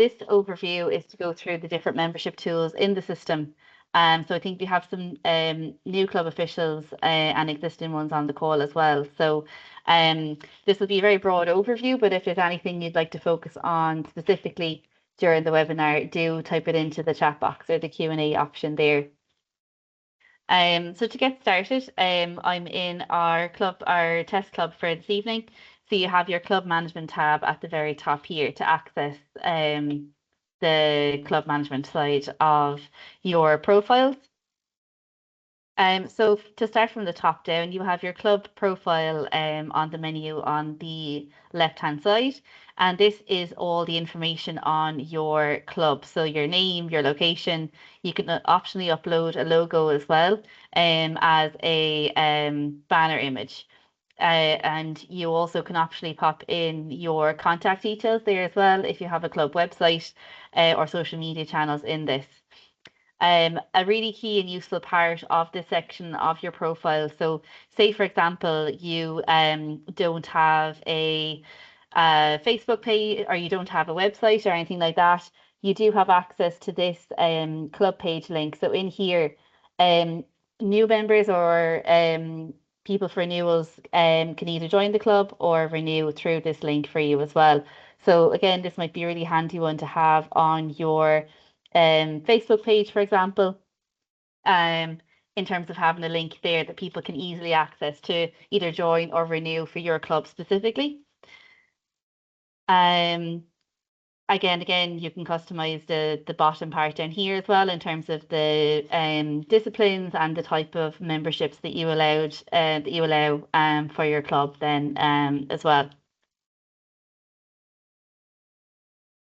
this overview is to go through the different membership tools in the system. So I think we have some new club officials and existing ones on the call as well. So this will be a very broad overview, but if there's anything you'd like to focus on specifically during the webinar, do type it into the chat box or the Q&A option there. So to get started, I'm in our test club for this evening. So you have your club management tab at the very top here to access the club management side of your profiles. So to start from the top down, you have your club profile on the menu on the left-hand side. And this is all the information on your club. So your name, your location, you can optionally upload a logo as well as a banner image. And you also can optionally pop in your contact details there as well if you have a club website or social media channels in this. A really key and useful part of this section of your profile. So say, for example, you don't have a Facebook page or you don't have a website or anything like that, you do have access to this club page link. So in here, new members or people for renewals can either join the club or renew through this link for you as well. So again, this might be a really handy one to have on your Facebook page, for example, in terms of having a link there that people can easily access to either join or renew for your club specifically. Again, you can customize the bottom part down here as well in terms of the disciplines and the type of memberships that you allow for your club then as well.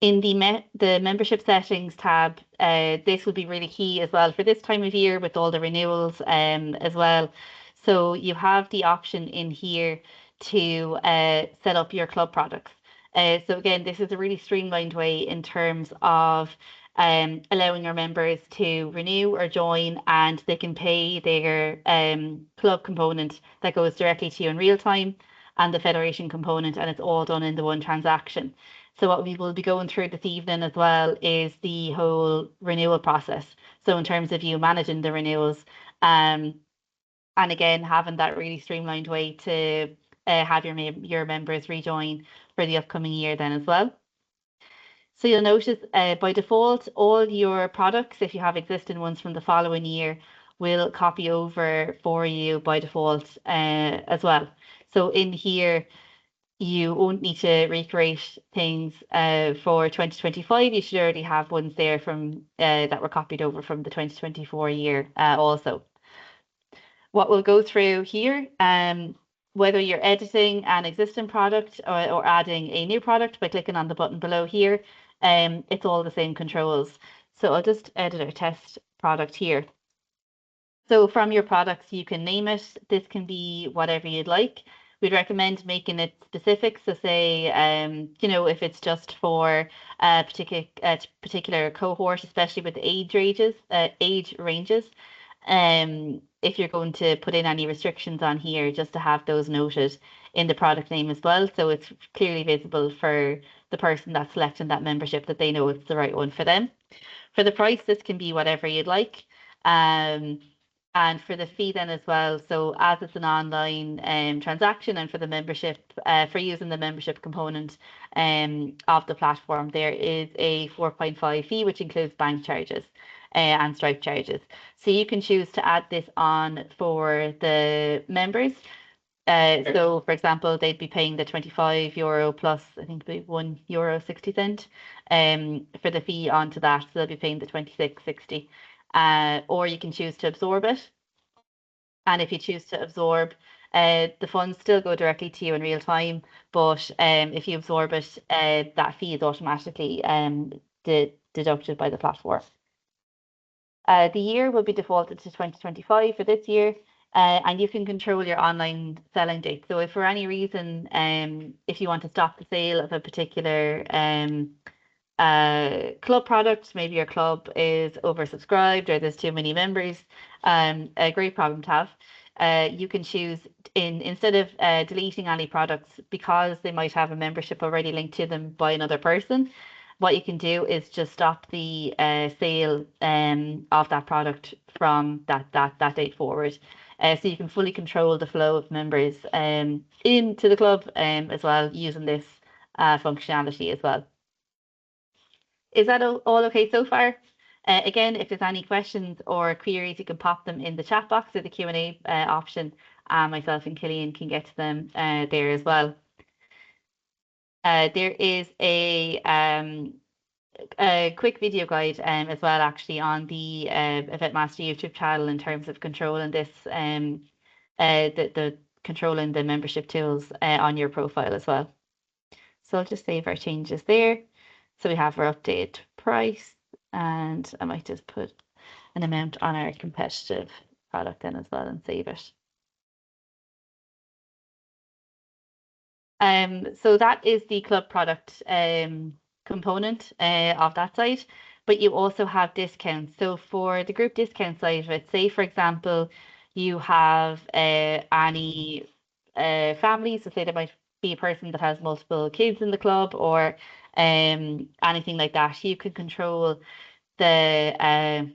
In the membership settings tab, this will be really key as well for this time of year with all the renewals as well. So you have the option in here to set up your club products. So again, this is a really streamlined way in terms of allowing your members to renew or join, and they can pay their club component that goes directly to you in real time and the federation component, and it's all done in the one transaction. So what we will be going through this evening as well is the whole renewal process. So in terms of you managing the renewals, and again, having that really streamlined way to have your members rejoin for the upcoming year then as well. So you'll notice by default, all your products, if you have existing ones from the following year, will copy over for you by default as well. So in here, you won't need to recreate things for 2025. You should already have ones there from that were copied over from the 2024 year also. What we'll go through here, whether you're editing an existing product or adding a new product by clicking on the button below here, it's all the same controls. So I'll just edit our test product here. So from your products, you can name it. This can be whatever you'd like. We'd recommend making it specific. So say, if it's just for a particular cohort, especially with age ranges, if you're going to put in any restrictions on here, just to have those noted in the product name as well. So it's clearly visible for the person that's selecting that membership, that they know it's the right one for them. For the price, this can be whatever you'd like. And for the fee then as well, so as it's an online transaction, and for the membership, for using the membership component of the platform, there is a 4.5 fee, which includes bank charges and Stripe charges. So you can choose to add this on for the members. So for example, they'd be paying the €25 plus, I think €1.60 for the fee onto that. So they'll be paying the 26.60. Or you can choose to absorb it. And if you choose to absorb, the funds still go directly to you in real time, but if you absorb it, that fee is automatically deducted by the platform. The year will be defaulted to 2025 for this year, and you can control your online selling date. So if for any reason, if you want to stop the sale of a particular club product, maybe your club is oversubscribed or there's too many members, a great problem to have. You can choose instead of deleting any products, because they might have a membership already linked to them by another person, what you can do is just stop the sale of that product from that date forward. So you can fully control the flow of members into the club as well using this functionality as well. Is that all okay so far? Again, if there's any questions or queries, you can pop them in the chat box or the Q&A option. Myself and Killian can get to them there as well. There is a quick video guide as well, actually, on the Eventmaster YouTube channel in terms of controlling this, the controlling the membership tools on your profile as well. So I'll just save our changes there. So we have our updated price, and I might just put an amount on our competitive product then as well and save it. So that is the club product component of that side, but you also have discounts. So for the group discount side of it, say for example, you have any families, so say there might be a person that has multiple kids in the club or anything like that, you can control the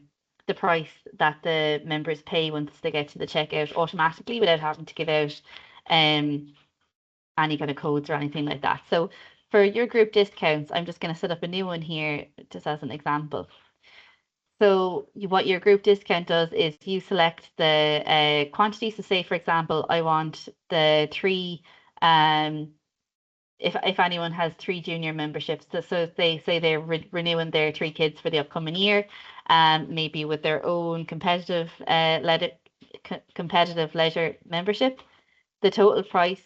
price that the members pay once they get to the checkout automatically without having to give out any kind of codes or anything like that. So for your group discounts, I'm just going to set up a new one here just as an example. So what your group discount does is you select the quantity. So say, for example, I want the 3, if anyone has 3 junior memberships, so they say they're renewing their 3 kids for the upcoming year, maybe with their own competitive leisure membership. The total price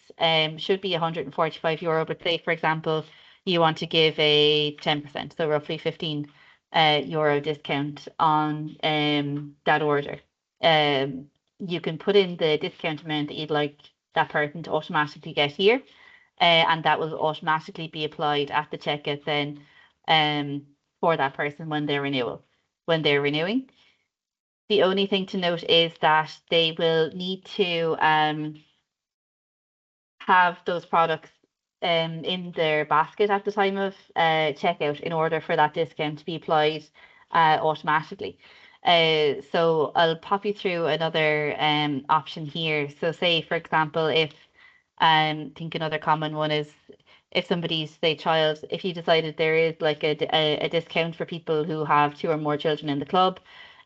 should be €145, but say, for example, you want to give a 10%, so roughly €15 discount on that order. You can put in the discount amount that you'd like that person to automatically get here, and that will automatically be applied at the checkout then for that person when they're renewing. The only thing to note is that they will need to have those products in their basket at the time of checkout in order for that discount to be applied automatically. So I'll pop you through another option here. So say, for example, if I think another common one is if somebody's, say, child, if you decided there is like a discount for people who have 2 or more children in the club,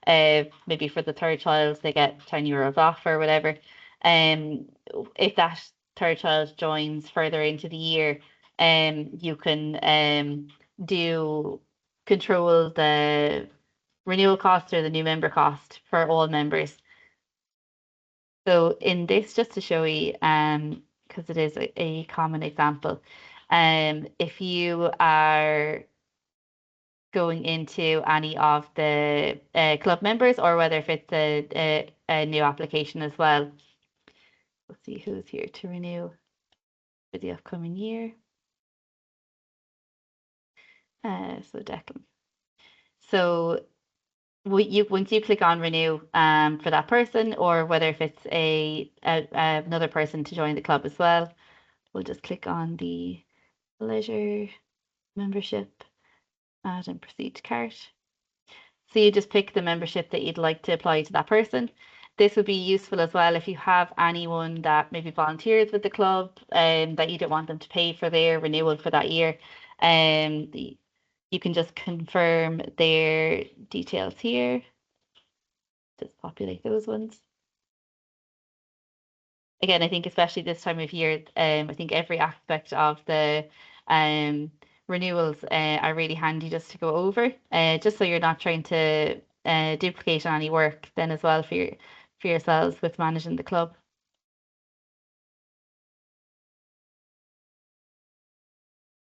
maybe for the 3rd child, they get €10 off or whatever. If that 3rd child joins further into the year, you can control the renewal cost or the new member cost for all members. So in this, just to show you, because it is a common example, if you are going into any of the club members, or whether if it's a new application as well. We'll see who's here to renew for the upcoming year. So Declan. So once you click on renew for that person, or whether if it's another person to join the club as well, we'll just click on the leisure membership, add and proceed to cart. So you just pick the membership that you'd like to apply to that person. This would be useful as well if you have anyone that maybe volunteers with the club that you don't want them to pay for their renewal for that year. You can just confirm their details here. Just populate those ones. Again, I think especially this time of year, I think every aspect of the renewals are really handy just to go over, just so you're not trying to duplicate any work then as well for yourselves with managing the club.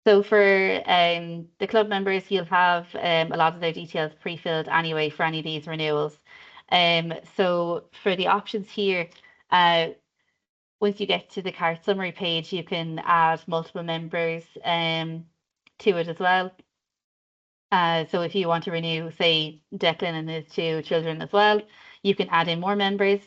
So for the club members, you'll have a lot of their details pre-filled anyway for any of these renewals. So for the options here, once you get to the cart summary page, you can add multiple members to it as well. So if you want to renew, say, Declan and his 2 children as well, you can add in more members.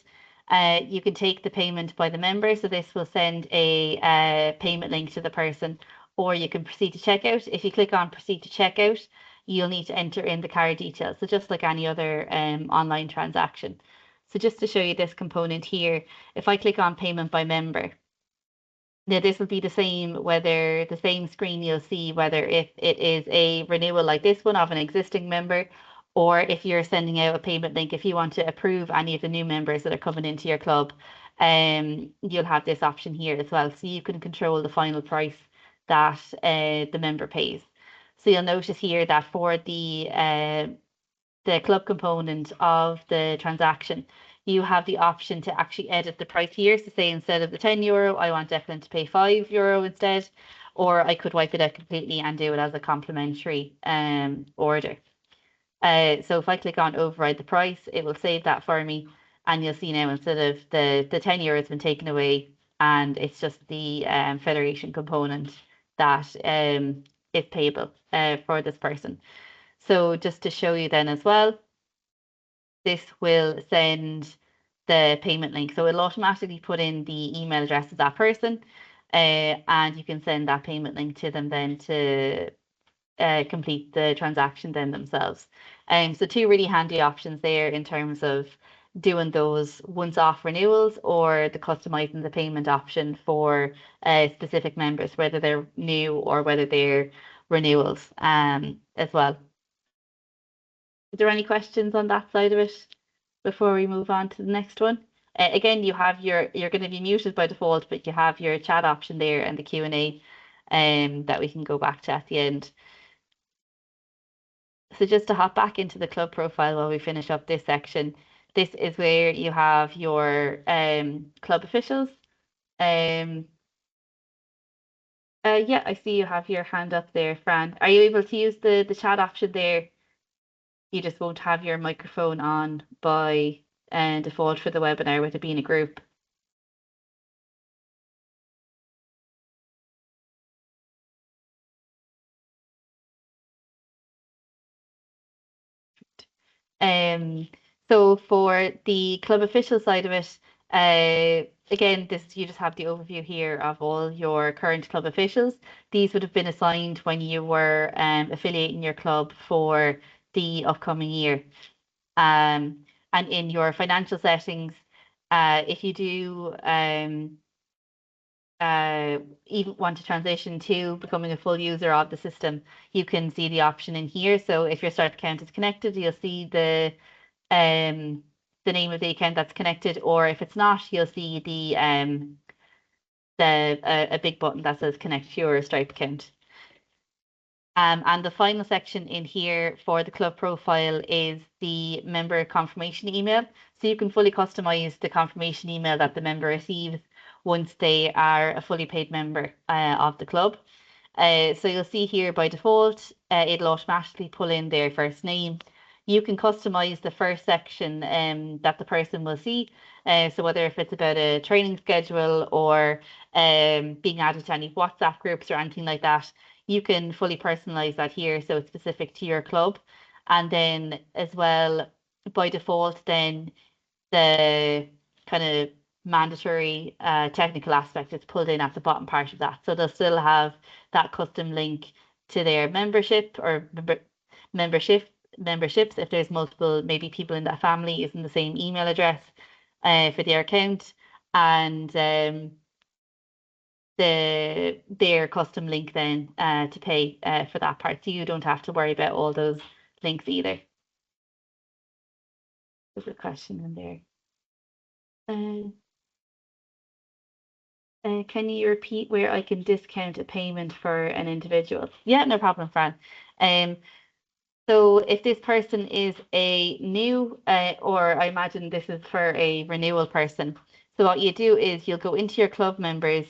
You can take the payment by the member, so this will send a payment link to the person, or you can proceed to checkout. If you click on proceed to checkout, you'll need to enter in the card details. So just like any other online transaction. So just to show you this component here, if I click on payment by member, now this will be the same, whether the same screen you'll see, whether if it is a renewal like this one of an existing member, or if you're sending out a payment link, if you want to approve any of the new members that are coming into your club, you'll have this option here as well. So you can control the final price that the member pays. So you'll notice here that for the club component of the transaction, you have the option to actually edit the price here. So say instead of the €10, I want Declan to pay €5 instead, or I could wipe it out completely and do it as a complimentary order. So if I click on override the price, it will save that for me. And you'll see now instead of the €10 has been taken away, and it's just the Federation component that is payable for this person. So just to show you then as well, this will send the payment link. So it'll automatically put in the email address of that person, and you can send that payment link to them then to complete the transaction then themselves. So two really handy options there in terms of doing those once-off renewals or the customizing the payment option for specific members, whether they're new or whether they're renewals as well. Is there any questions on that side of it before we move on to the next one? Again, you have you're going to be muted by default, but you have your chat option there and the Q&A that we can go back to at the end. So just to hop back into the club profile while we finish up this section, this is where you have your club officials. Yeah, I see you have your hand up there, Fran. Are you able to use the chat option there? You just won't have your microphone on by default for the webinar with it being a group. So for the club official side of it, again, this you just have the overview here of all your current club officials. These would have been assigned when you were affiliating your club for the upcoming year. And in your financial settings, if you do even want to transition to becoming a full user of the system, you can see the option in here. So if your start account is connected, you'll see the name of the account that's connected, or if it's not, you'll see a big button that says connect to your Stripe account. And the final section in here for the club profile is the member confirmation email. So you can fully customize the confirmation email that the member receives once they are a fully paid member of the club. So you'll see here by default, it'll automatically pull in their first name. You can customize the first section that the person will see. So whether if it's about a training schedule or being added to any WhatsApp groups or anything like that, you can fully personalize that here so it's specific to your club. And then as well, by default, then the kind of mandatory technical aspect is pulled in at the bottom part of that. So they'll still have that custom link to their membership or memberships if there's multiple, maybe people in that family using the same email address for their account, and their custom link then to pay for that part. So you don't have to worry about all those links either. There's a question in there. Can you repeat where I can discount a payment for an individual? Yeah, no problem, Fran. So if this person is a new, or I imagine this is for a renewal person. So what you do is you'll go into your club members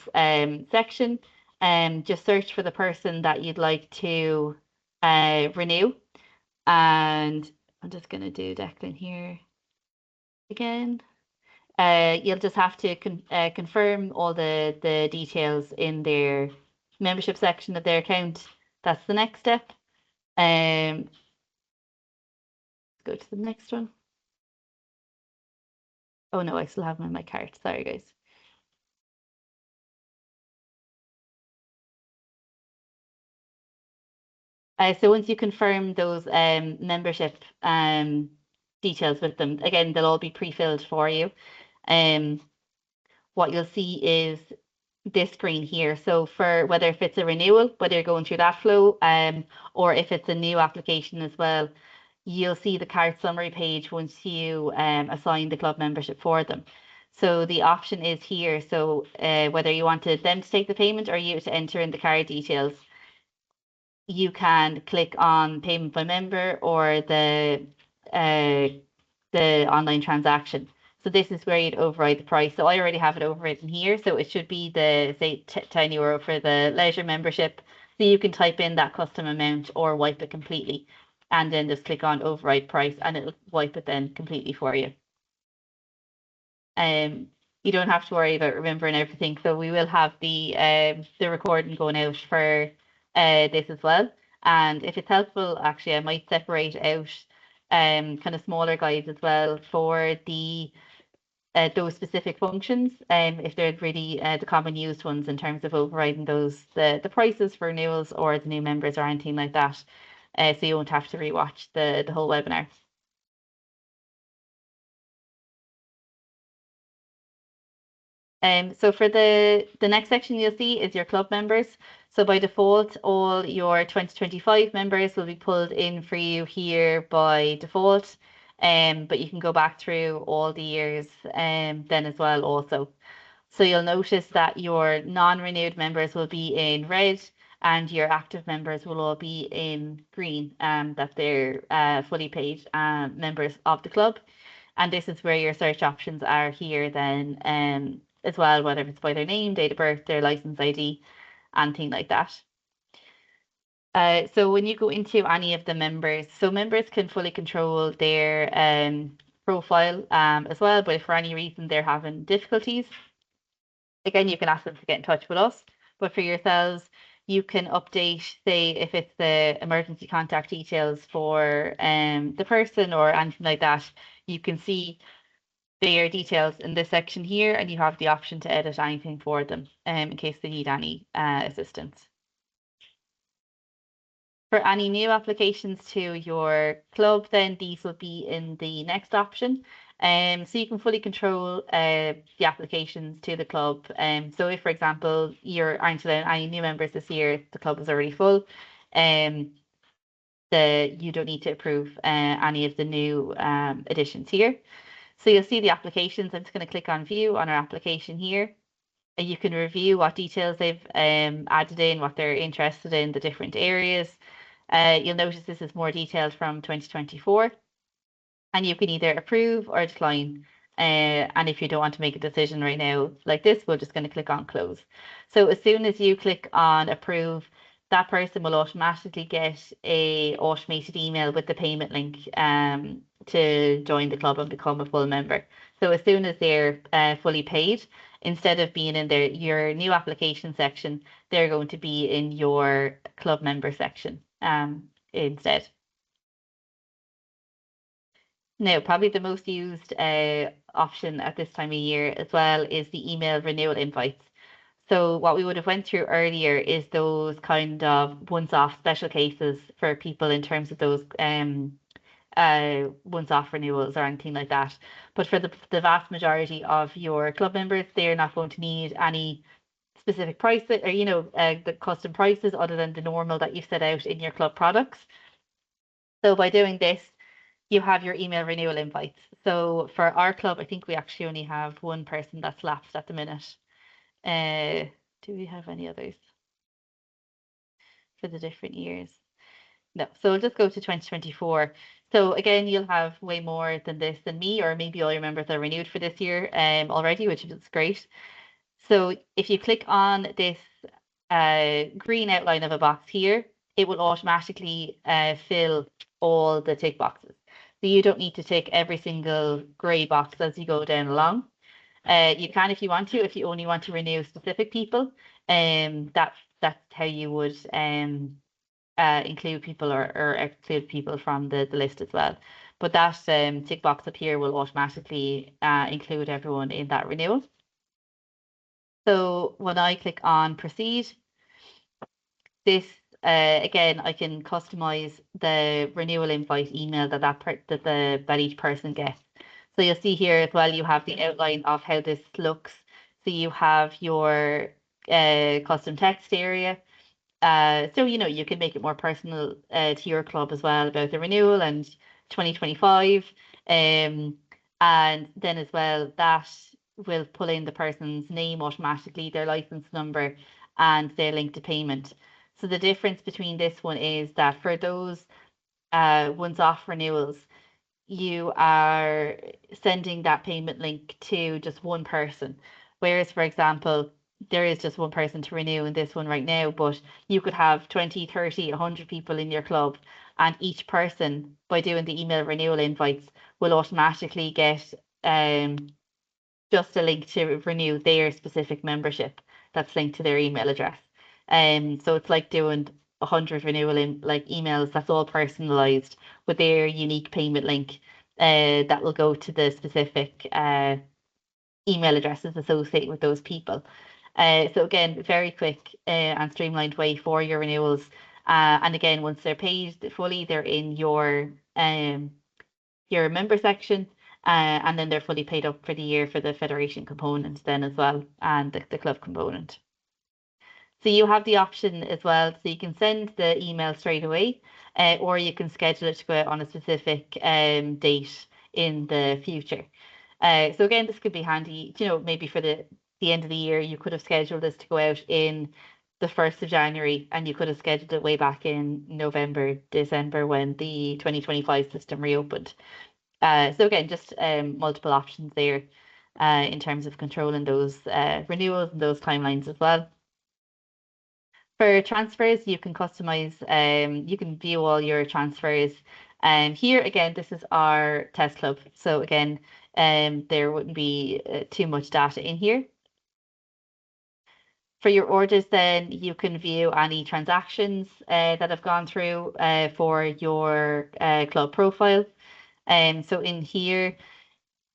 section and just search for the person that you'd like to renew. And I'm just going to do Declan here again. You'll just have to confirm all the details in their membership section of their account. That's the next step. Go to the next one. Oh no, I still have them in my cart. Sorry, guys. So once you confirm those membership details with them, again, they'll all be pre-filled for you. What you'll see is this screen here. So for whether if it's a renewal, whether you're going through that flow, or if it's a new application as well, you'll see the card summary page once you assign the club membership for them. So the option is here. So whether you wanted them to take the payment or you to enter in the card details, you can click on payment by member or the online transaction. So this is where you'd override the price. So I already have it overwritten here. So it should be the, say, €10 for the leisure membership. So you can type in that custom amount or wipe it completely. And then just click on override price and it'll wipe it then completely for you. You don't have to worry about remembering everything. So we will have the recording going out for this as well. And if it's helpful, actually, I might separate out kind of smaller guides as well for the those specific functions, if they're really the common used ones in terms of overriding those the prices for renewals or the new members or anything like that. So you won't have to rewatch the whole webinar. So for the next section you'll see is your club members. So by default, all your 2025 members will be pulled in for you here by default. But you can go back through all the years then as well also. So you'll notice that your non-renewed members will be in red and your active members will all be in green, that they're fully paid members of the club. And this is where your search options are here then as well, whether it's by their name, date of birth, their license ID, anything like that. So when you go into any of the members, so members can fully control their profile as well, but if for any reason they're having difficulties, again, you can ask them to get in touch with us. But for yourselves, you can update, say, if it's the emergency contact details for the person or anything like that, you can see their details in this section here, and you have the option to edit anything for them in case they need any assistance. For any new applications to your club, then these will be in the next option. So you can fully control the applications to the club. So if, for example, you aren't allowing any new members this year, the club is already full, you don't need to approve any of the new additions here. So you'll see the applications. I'm just going to click on view on our application here. And you can review what details they've added in, what they're interested in, the different areas. You'll notice this is more detailed from 2024. And you can either approve or decline. And if you don't want to make a decision right now like this, we're just going to click on close. So as soon as you click on approve, that person will automatically get a automated email with the payment link to join the club and become a full member. So as soon as they're fully paid, instead of being in your new application section, they're going to be in your club member section instead. Now, probably the most used option at this time of year as well is the email renewal invites. So what we would have went through earlier is those kind of once-off special cases for people in terms of those once-off renewals or anything like that. But for the vast majority of your club members, they're not going to need any specific prices or, the custom prices other than the normal that you set out in your club products. So by doing this, you have your email renewal invites. So for our club, I think we actually only have one person that's lapsed at the minute. Do we have any others for the different years? No. So we'll just go to 2024. So again, you'll have way more than this than me, or maybe all your members are renewed for this year already, which is great. So if you click on this green outline of a box here, it will automatically fill all the tick boxes. So you don't need to tick every single grey box as you go down along. You can if you want to, if you only want to renew specific people. That's how you would include people or exclude people from the list as well. But that tick box up here will automatically include everyone in that renewal. So when I click on proceed, this again, I can customize the renewal invite email that each person gets. So you'll see here as well, you have the outline of how this looks. So you have your custom text area. So you can make it more personal to your club as well about the renewal and 2025. And then as well, that will pull in the person's name automatically, their license number, and their link to payment. So the difference between this one is that for those once-off renewals, you are sending that payment link to just one person. Whereas, for example, there is just one person to renew in this one right now, but you could have 20, 30, 100 people in your club, and each person, by doing the email renewal invites, will automatically get just a link to renew their specific membership that's linked to their email address. So it's like doing 100 renewal emails that's all personalized with their unique payment link that will go to the specific email addresses associated with those people. So again, very quick and streamlined way for your renewals. And again, once they're paid fully, they're in your member section, and then they're fully paid up for the year for the federation component then as well, and the club component. So you have the option as well, so you can send the email straight away, or you can schedule it to go out on a specific date in the future. So again, this could be handy, maybe for the end of the year, you could have scheduled this to go out in the 1st of January, and you could have scheduled it way back in November, December when the 2025 system reopened. So again, just multiple options there in terms of controlling those renewals and those timelines as well. For transfers, you can customize, you can view all your transfers. Here again, this is our test club. So again, there wouldn't be too much data in here. For your orders, then you can view any transactions that have gone through for your club profile. So in here,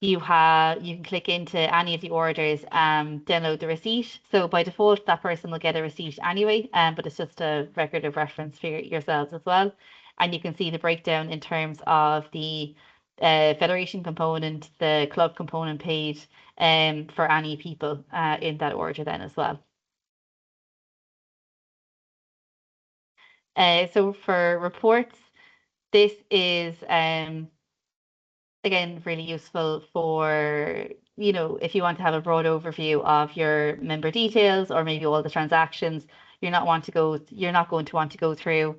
you can click into any of the orders and download the receipt. So by default, that person will get a receipt anyway, but it's just a record of reference for yourselves as well. And you can see the breakdown in terms of the federation component, the club component paid for any people in that order then as well. So for reports, this is again really useful for if you want to have a broad overview of your member details or maybe all the transactions. You're not going to want to go through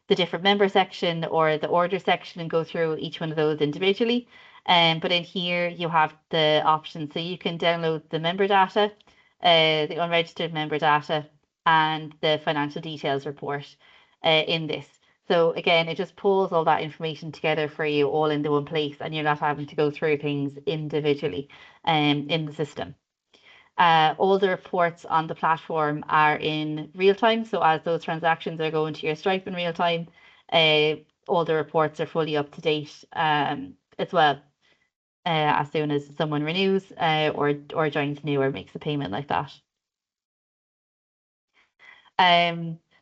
the different member section or the order section and go through each one of those individually. But in here you have the option, so you can download the member data, the unregistered member data, and the financial details report in this. So again, it just pulls all that information together for you all into one place, and you're not having to go through things individually in the system. All the reports on the platform are in real time. So as those transactions are going to your Stripe in real time, all the reports are fully up to date as well. As soon as someone renews or joins new or makes a payment like that.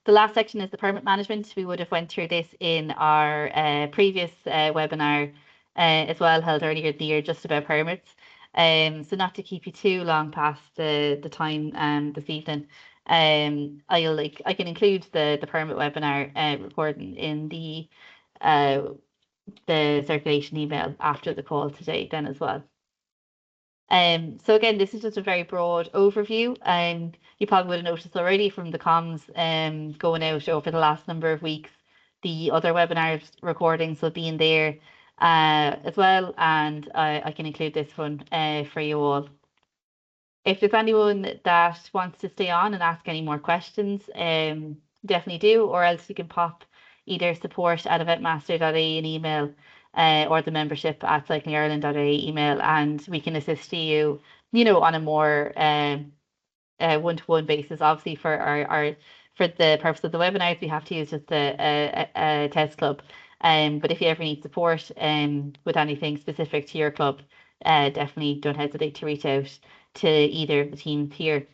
The last section is the permit management. We would have went through this in our previous webinar as well, held earlier in the year, just about permits. So not to keep you too long past the time this evening, I can include the permit webinar recording in the circulation email after the call today then as well. So again, this is just a very broad overview. You probably would have noticed already from the comms going out over the last number of weeks, the other webinars recordings will be in there as well, and I can include this one for you all. If there's anyone that wants to stay on and ask any more questions, definitely do, or else you can pop either support@eventmaster.ie an email or the membership@cyclingireland.ie email, and we can assist you, on a more one-to-one basis. Obviously, for the purpose of the webinars, we have to use just a test club. But if you ever need support with anything specific to your club, definitely don't hesitate to reach out to either of the teams here.